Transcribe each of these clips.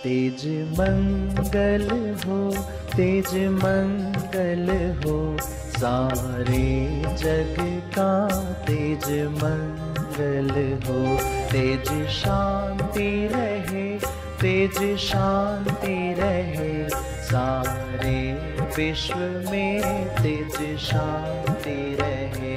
तेज मंगल हो, तेज मंगल हो, सारे जग का तेज मंगल हो। तेज शांति रहे, तेज शांति रहे, सारे विश्व में तेज शांति रहे।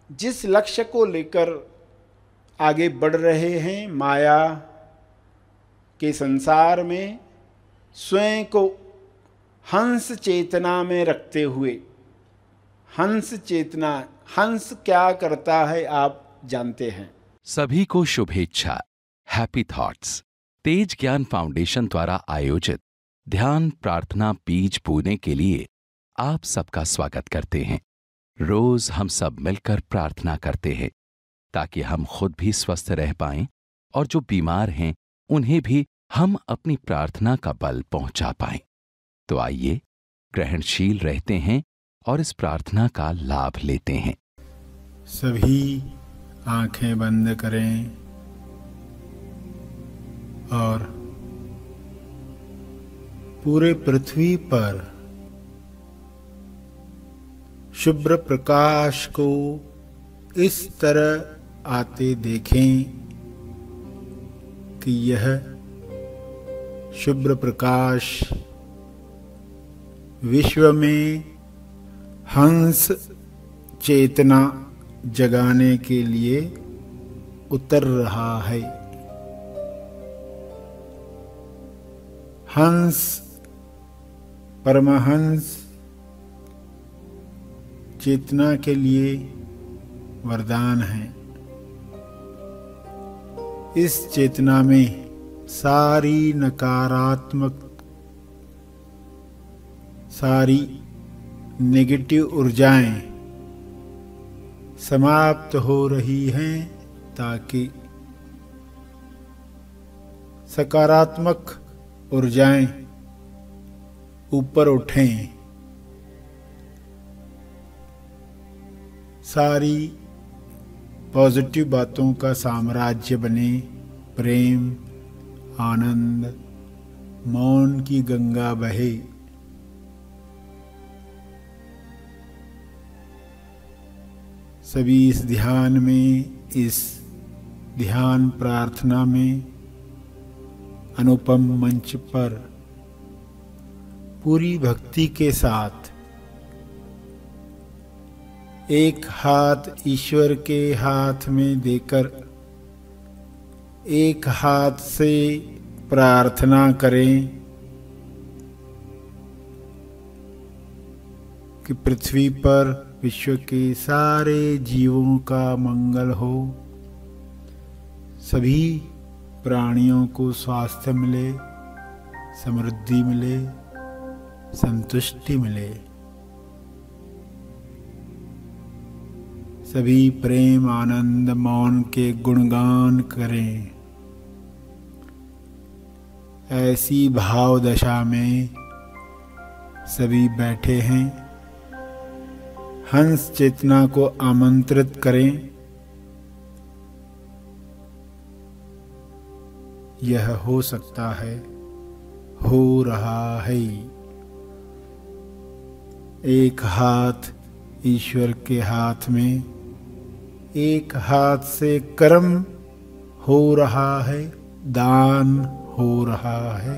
जिस लक्ष्य को लेकर आगे बढ़ रहे हैं, माया के संसार में स्वयं को हंस चेतना में रखते हुए, हंस चेतना, हंस क्या करता है आप जानते हैं। सभी को शुभेच्छा, हैप्पी थॉट्स। तेज ज्ञान फाउंडेशन द्वारा आयोजित ध्यान प्रार्थना बीज बोने के लिए आप सबका स्वागत करते हैं। रोज हम सब मिलकर प्रार्थना करते हैं ताकि हम खुद भी स्वस्थ रह पाएं और जो बीमार हैं उन्हें भी हम अपनी प्रार्थना का बल पहुंचा पाएं। तो आइए ग्रहणशील रहते हैं और इस प्रार्थना का लाभ लेते हैं। सभी आंखें बंद करें और पूरे पृथ्वी पर शुभ्र प्रकाश को इस तरह आते देखें कि यह शुभ्र प्रकाश विश्व में हंस चेतना जगाने के लिए उतर रहा है। हंस, परमहंस चेतना के लिए वरदान है। इस चेतना में सारी नकारात्मक, सारी नेगेटिव ऊर्जाएं समाप्त हो रही हैं ताकि सकारात्मक ऊर्जाएं ऊपर उठें। सारी पॉजिटिव बातों का साम्राज्य बने। प्रेम, आनंद, मौन की गंगा बहे। सभी इस ध्यान में, इस ध्यान प्रार्थना में अनुपम मंच पर पूरी भक्ति के साथ एक हाथ ईश्वर के हाथ में देकर एक हाथ से प्रार्थना करें कि पृथ्वी पर विश्व के सारे जीवों का मंगल हो, सभी प्राणियों को स्वास्थ्य मिले, समृद्धि मिले, संतुष्टि मिले। सभी प्रेम, आनंद, मौन के गुणगान करें। ऐसी भाव दशा में सभी बैठे हैं। हंस चेतना को आमंत्रित करें। यह हो सकता है, हो रहा है। एक हाथ ईश्वर के हाथ में, एक हाथ से कर्म हो रहा है, दान हो रहा है,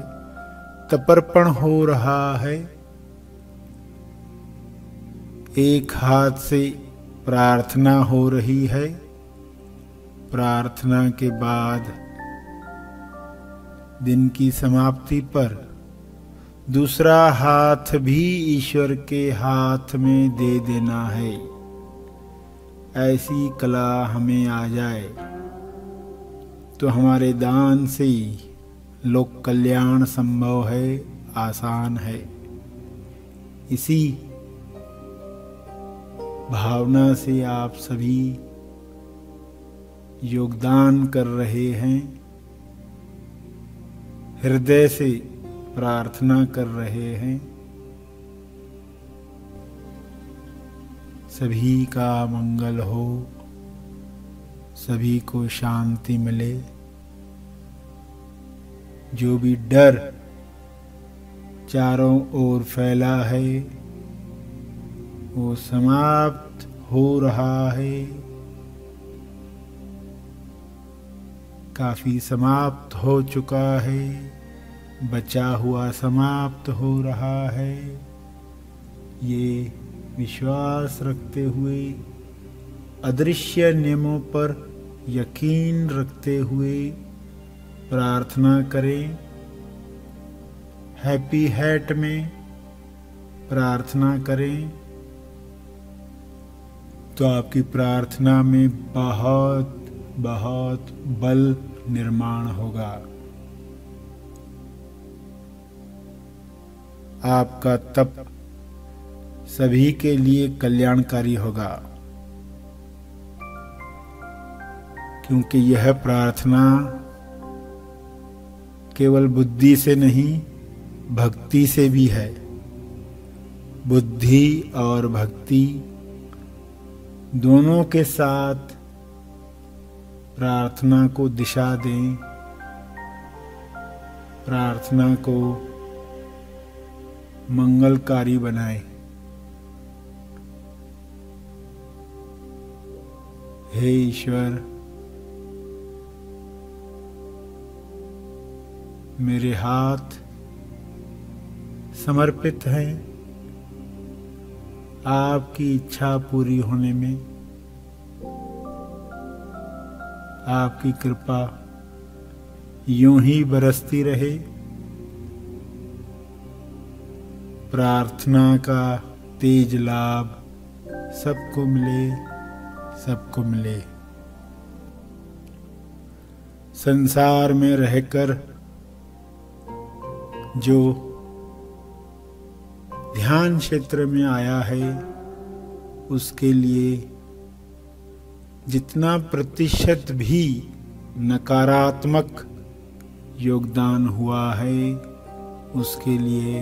तर्पण हो रहा है। एक हाथ से प्रार्थना हो रही है। प्रार्थना के बाद दिन की समाप्ति पर दूसरा हाथ भी ईश्वर के हाथ में दे देना है। ऐसी कला हमें आ जाए तो हमारे दान से ही लोक कल्याण संभव है, आसान है। इसी भावना से आप सभी योगदान कर रहे हैं, हृदय से प्रार्थना कर रहे हैं। सभी का मंगल हो, सभी को शांति मिले। जो भी डर चारों ओर फैला है वो समाप्त हो रहा है, काफी समाप्त हो चुका है, बचा हुआ समाप्त हो रहा है। ये विश्वास रखते हुए, अदृश्य नियमों पर यकीन रखते हुए प्रार्थना करें। हैप्पी हार्ट में प्रार्थना करें तो आपकी प्रार्थना में बहुत बहुत बल निर्माण होगा। आपका तप सभी के लिए कल्याणकारी होगा, क्योंकि यह प्रार्थना केवल बुद्धि से नहीं, भक्ति से भी है। बुद्धि और भक्ति दोनों के साथ प्रार्थना को दिशा दें, प्रार्थना को मंगलकारी बनाएं। हे ईश्वर, मेरे हाथ समर्पित हैं आपकी इच्छा पूरी होने में। आपकी कृपा यूं ही बरसती रहे। प्रार्थना का तेज लाभ सबको मिले, सबको मिले। संसार में रहकर जो ध्यान क्षेत्र में आया है, उसके लिए जितना प्रतिशत भी नकारात्मक योगदान हुआ है, उसके लिए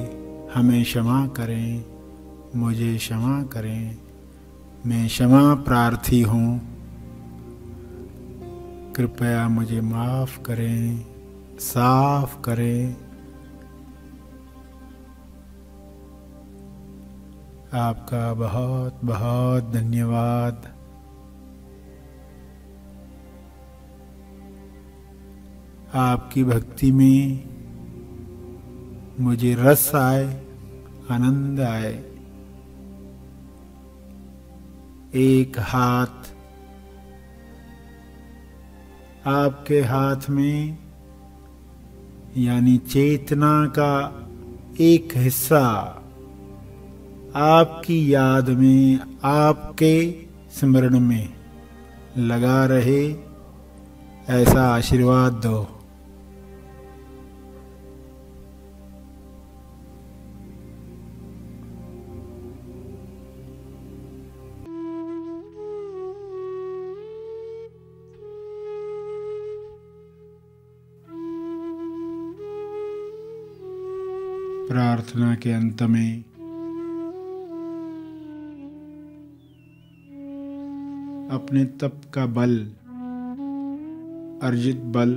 हमें क्षमा करें, मुझे क्षमा करें। मैं क्षमा प्रार्थी हूँ, कृपया मुझे माफ करें, साफ करें। आपका बहुत बहुत धन्यवाद। आपकी भक्ति में मुझे रस आए, आनंद आए। एक हाथ आपके हाथ में, यानी चेतना का एक हिस्सा आपकी याद में, आपके स्मरण में लगा रहे, ऐसा आशीर्वाद दो। प्रार्थना के अंत में अपने तप का बल, अर्जित बल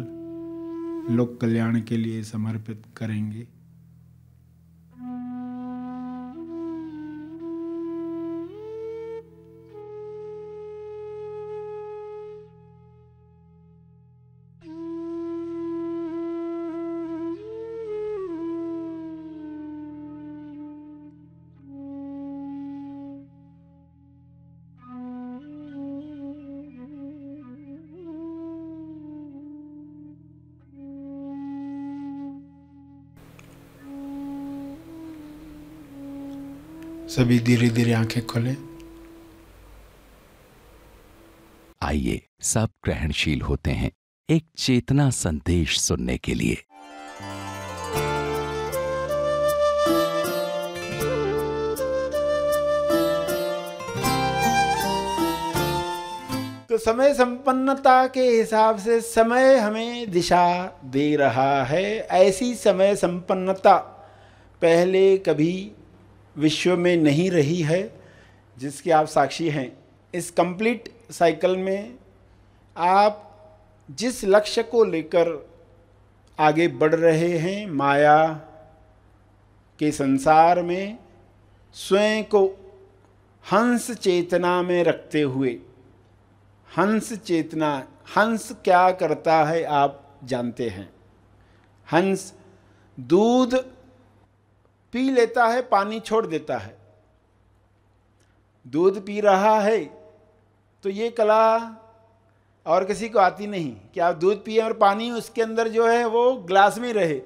लोक कल्याण के लिए समर्पित करेंगे। सभी धीरे धीरे आंखें खोलें। आइए सब ग्रहणशील होते हैं एक चेतना संदेश सुनने के लिए। तो समय संपन्नता के हिसाब से समय हमें दिशा दे रहा है। ऐसी समय संपन्नता पहले कभी विश्व में नहीं रही है, जिसके आप साक्षी हैं। इस कंप्लीट साइकिल में आप जिस लक्ष्य को लेकर आगे बढ़ रहे हैं, माया के संसार में स्वयं को हंस चेतना में रखते हुए, हंस चेतना, हंस क्या करता है आप जानते हैं। हंस दूध पी लेता है, पानी छोड़ देता है। दूध पी रहा है तो ये कला और किसी को आती नहीं कि आप दूध पिए और पानी उसके अंदर जो है वो ग्लास में रहे।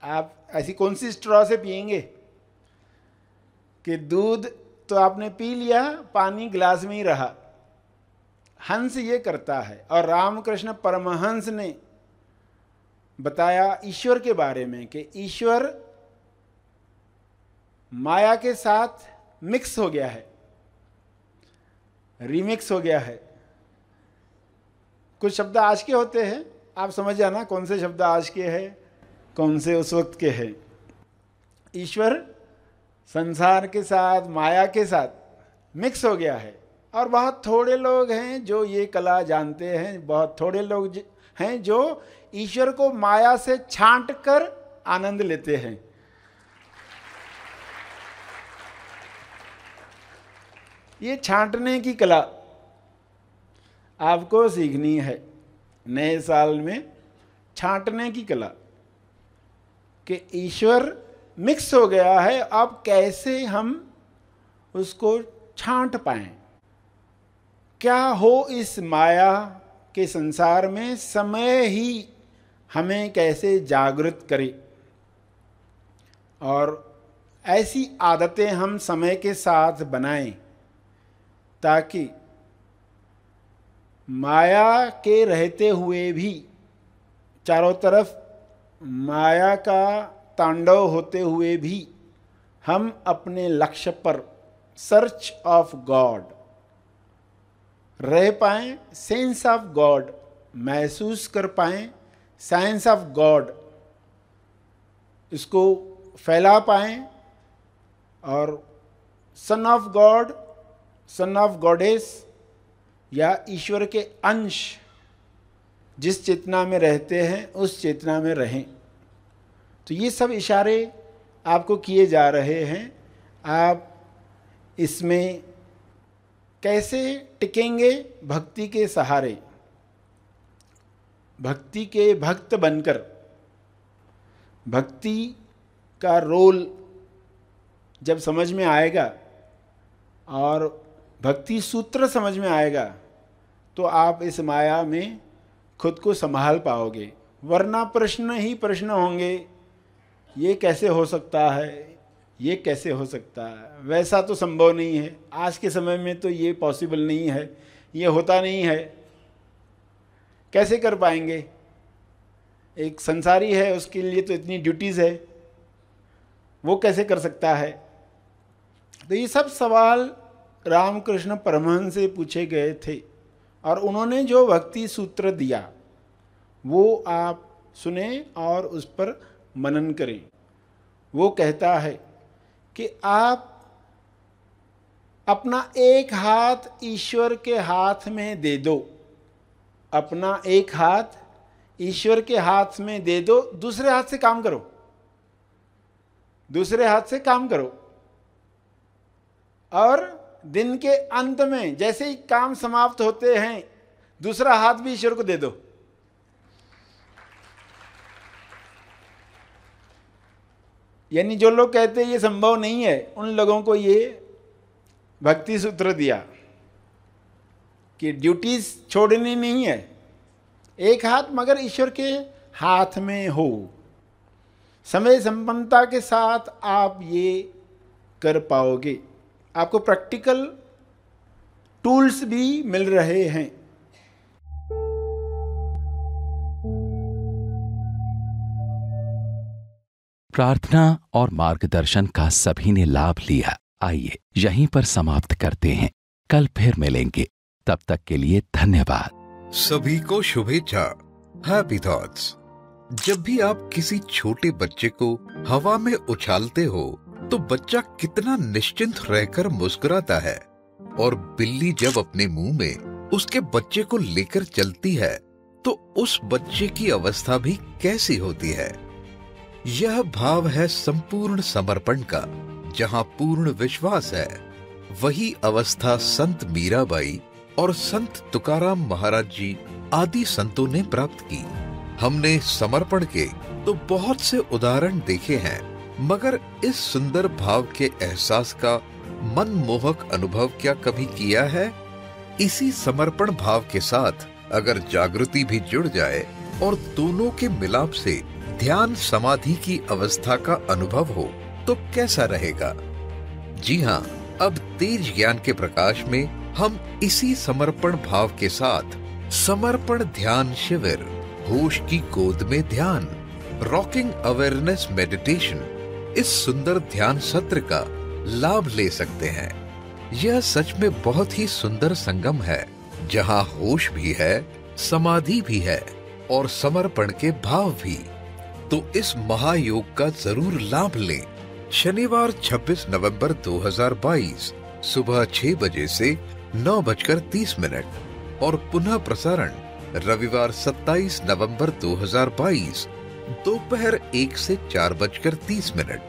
आप ऐसी कौन सी स्ट्रॉ से पिएंगे कि दूध तो आपने पी लिया, पानी ग्लास में ही रहा। हंस ये करता है। और रामकृष्ण परमहंस ने बताया ईश्वर के बारे में कि ईश्वर माया के साथ मिक्स हो गया है, रीमिक्स हो गया है। कुछ शब्द आज के होते हैं, आप समझ जाना कौन से शब्द आज के हैं, कौन से उस वक्त के हैं। ईश्वर संसार के साथ, माया के साथ मिक्स हो गया है। और बहुत थोड़े लोग हैं जो ये कला जानते हैं, बहुत थोड़े लोग हैं जो ईश्वर को माया से छांट कर आनंद लेते हैं। ये छांटने की कला आपको सीखनी है नए साल में, छांटने की कला कि ईश्वर मिक्स हो गया है, अब कैसे हम उसको छांट पाएं। क्या हो इस माया के संसार में, समय ही हमें कैसे जागृत करे। और ऐसी आदतें हम समय के साथ बनाएं ताकि माया के रहते हुए भी, चारों तरफ माया का तांडव होते हुए भी, हम अपने लक्ष्य पर, सर्च ऑफ गॉड रह पाएं, सेंस ऑफ गॉड महसूस कर पाएं, साइंस ऑफ गॉड इसको फैला पाएं। और son of God, son of goddess या ईश्वर के अंश जिस चेतना में रहते हैं उस चेतना में रहें। तो ये सब इशारे आपको किए जा रहे हैं। आप इसमें कैसे टिकेंगे? भक्ति के सहारे, भक्ति के भक्त बनकर। भक्ति का रोल जब समझ में आएगा और भक्ति सूत्र समझ में आएगा तो आप इस माया में खुद को संभाल पाओगे। वरना प्रश्न ही प्रश्न होंगे, ये कैसे हो सकता है, ये कैसे हो सकता है, वैसा तो संभव नहीं है, आज के समय में तो ये पॉसिबल नहीं है, ये होता नहीं है, कैसे कर पाएंगे। एक संसारी है, उसके लिए तो इतनी ड्यूटीज़ है, वो कैसे कर सकता है। तो ये सब सवाल रामकृष्ण परमहंस से पूछे गए थे और उन्होंने जो भक्ति सूत्र दिया वो आप सुने और उस पर मनन करें। वो कहता है कि आप अपना एक हाथ ईश्वर के हाथ में दे दो, अपना एक हाथ ईश्वर के हाथ में दे दो, दूसरे हाथ से काम करो, दूसरे हाथ से काम करो। और दिन के अंत में जैसे ही काम समाप्त होते हैं दूसरा हाथ भी ईश्वर को दे दो। यानी जो लोग कहते हैं ये संभव नहीं है, उन लोगों को ये भक्ति सूत्र दिया कि ड्यूटीज छोड़नी नहीं है, एक हाथ मगर ईश्वर के हाथ में हो। समय संपन्नता के साथ आप ये कर पाओगे। आपको प्रैक्टिकल टूल्स भी मिल रहे हैं। प्रार्थना और मार्गदर्शन का सभी ने लाभ लिया। आइए यहीं पर समाप्त करते हैं। कल फिर मिलेंगे। तब तक के लिए धन्यवाद। सभी को शुभेच्छा। Happy thoughts. जब भी आप किसी छोटे बच्चे को हवा में उछालते हो तो बच्चा कितना निश्चिंत रहकर मुस्कुराता है, और बिल्ली जब अपने मुंह में उसके बच्चे को लेकर चलती है तो उस बच्चे की अवस्था भी कैसी होती है। यह भाव है संपूर्ण समर्पण का। जहां पूर्ण विश्वास है, वही अवस्था संत मीराबाई और संत तुकाराम महाराज जी आदि संतों ने प्राप्त की। हमने समर्पण के तो बहुत से उदाहरण देखे हैं, मगर इस सुंदर भाव के एहसास का मनमोहक अनुभव क्या कभी किया है? इसी समर्पण भाव के साथ अगर जागृति भी जुड़ जाए और दोनों के मिलाप से ध्यान समाधि की अवस्था का अनुभव हो तो कैसा रहेगा? जी हाँ, अब तेज ज्ञान के प्रकाश में हम इसी समर्पण भाव के साथ समर्पण ध्यान शिविर, होश की गोद में ध्यान, रॉकिंग अवेयरनेस मेडिटेशन, इस सुंदर ध्यान सत्र का लाभ ले सकते हैं। यह सच में बहुत ही सुंदर संगम है, जहां होश भी है, समाधि भी है और समर्पण के भाव भी। तो इस महायोग का जरूर लाभ लें। शनिवार 26 नवंबर 2022 सुबह 6 बजे से 9:30 और पुनः प्रसारण रविवार 27 नवंबर 2022 दोपहर 1 से 4:30।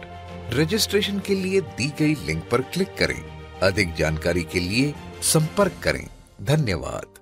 रजिस्ट्रेशन के लिए दी गई लिंक पर क्लिक करें। अधिक जानकारी के लिए संपर्क करें। धन्यवाद।